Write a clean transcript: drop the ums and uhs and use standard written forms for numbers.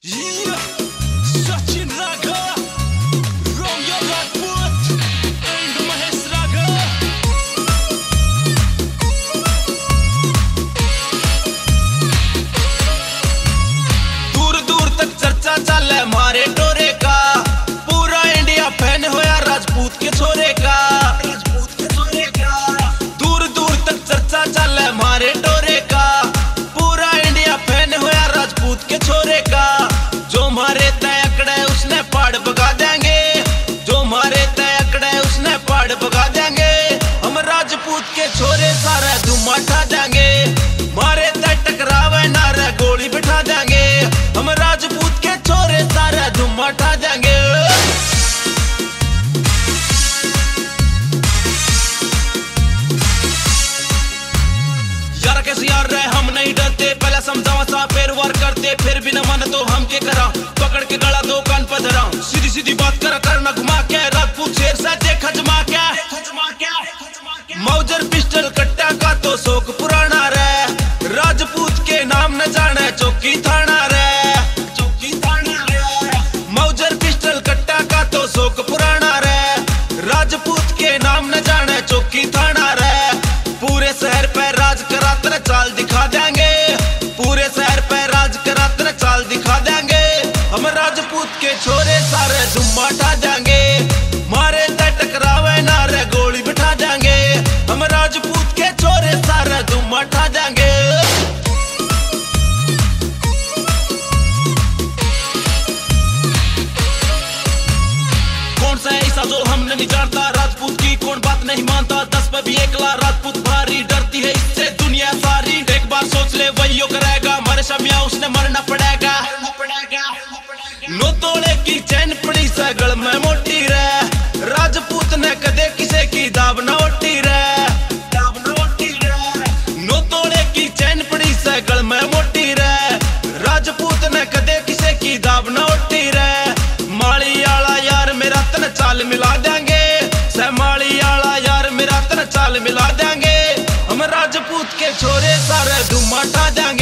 Yeah, Sachin Raga, Romeo Rajput, and Mahesh Raga. दूर दूर तक चर्चा चले हमारे टोरे का, पूरा इंडिया फैन होया राजपूत के छोरे का। दूर दूर तक चर्चा चले हमारे टोरे का, पूरा इंडिया फैन होया राजपूत के छोरे का। जो मारे तय अकड़े उसने पहाड़ भगा देंगे, जो मारे तय अकड़े उसने पहाड़ भगा देंगे। हम राजपूत के छोरे सारा धुआं उठा देंगे, मारे तय टकरावे नारे गोली बिठा देंगे। हम राजपूत के छोरे सारा धुआं उठा देंगे। यार कैसे यार रहे हम नहीं डरते, पहले समझावा सा फिर वार करते, फिर भी न माने तो हम के करा, पकड़ के गला दो कान पर धरा। सीधी सीधी बात करा करना घुमा के, राजपूत शेर से देखा जमा के। मौजर पिस्टल कट्टा का तो शौक पुराना रे, राजपूत के नाम न जाने चौकी थाना रे। मौजर पिस्टल कट्टा का तो शौक पुराना रे, राजपूत के नाम न जाने चौकी थाना रे। पूरे शहर पे राज करा तेरे चाल दिखा देंगे, पूरे शहर पे राज करा तेरे चाल दिखा देंगे। हम राजपूत के छोरे सारे धुआं उठा देंगे, मारे तय टकरावे नारे गोली बिठा देंगे। हम राजपूत के छोरे सारे धुआं उठा देंगे। कौन सा ऐसा जो हमने नहीं जानता, राजपूत की कौन बात नहीं मानता। 10 पे भी एकला राजपूत भारी, डरती है इससे दुनिया सारी। एक बार सोच ले वही करेगा, मरे शमिया उसने मरना पड़ेगा। नो तोड़े की चैन पड़ी से गल में मोटी रे, राजपूत ने कदे किसे की दाब न ओटी रे। नो तोड़े की चैन पड़ी से गल में मोटी रे, राजपूत ने कदे किसे की दाब न ओटी रे। माली आला यार मेरा तन चाल मिला देंगे, सहमाली आला यार मेरा तन चाल मिला देंगे। हम राजपूत के छोरे सारे धुआं उठा देंगे।